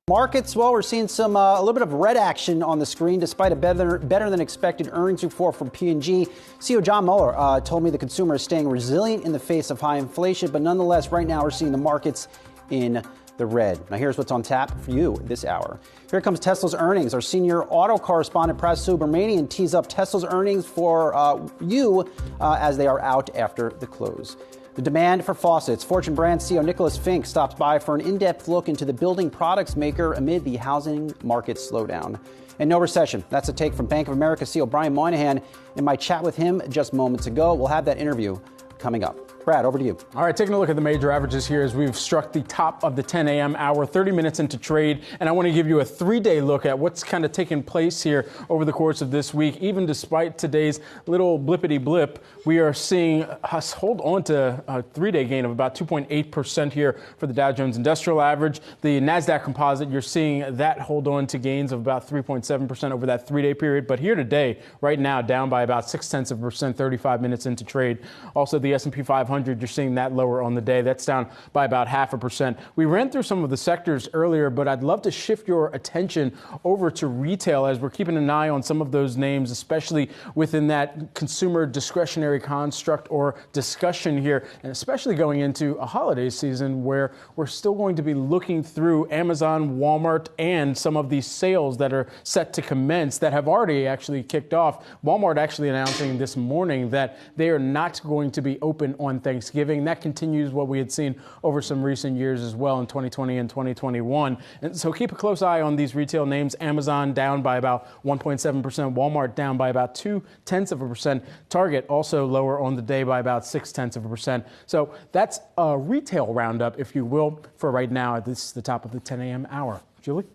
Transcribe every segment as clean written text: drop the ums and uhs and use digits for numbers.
Markets, well, we're seeing some a little bit of red action on the screen despite a better than expected earnings report from P&G. CEO John Mueller told me the consumer is staying resilient in the face of high inflation, but nonetheless, right now we're seeing the markets in the red. Now, here's what's on tap for you this hour. Here comes Tesla's earnings. Our senior auto correspondent, Pras Subramanian, tees up Tesla's earnings for you as they are out after the close. The demand for faucets. Fortune Brands CEO Nicholas Fink stops by for an in-depth look into the building products maker amid the housing market slowdown. And no recession. That's a take from Bank of America CEO Brian Moynihan in my chat with him just moments ago. We'll have that interview coming up. Brad, over to you. All right, taking a look at the major averages here as we've struck the top of the 10 a.m. hour, 30 minutes into trade. And I want to give you a three-day look at what's kind of taken place here over the course of this week. Even despite today's little blippity blip, we are seeing us hold on to a three-day gain of about 2.8% here for the Dow Jones Industrial Average. The NASDAQ Composite, you're seeing that hold on to gains of about 3.7% over that three-day period. But here today, right now, down by about 0.6%, 35 minutes into trade. Also, the S&P 500, you're seeing that lower on the day. That's down by about 0.5%. We ran through some of the sectors earlier, but I'd love to shift your attention over to retail as we're keeping an eye on some of those names, especially within that consumer discretionary construct or discussion here, and especially going into a holiday season where we're still going to be looking through Amazon, Walmart, and some of these sales that are set to commence that have already actually kicked off. Walmart actually announcing this morning that they are not going to be open on Thanksgiving. That continues what we had seen over some recent years as well in 2020 and 2021. And so keep a close eye on these retail names. Amazon down by about 1.7%. Walmart down by about 0.2%. Target also lower on the day by about 0.6%. So that's a retail roundup, if you will, for right now. This is the top of the 10 a.m. hour. Julie?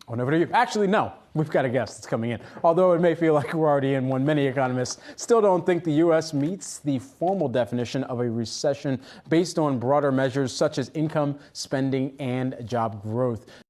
On over to you. Actually, no. We've got a guest that's coming in. Although it may feel like we're already in one, many economists still don't think the U.S. meets the formal definition of a recession based on broader measures such as income, spending, and job growth.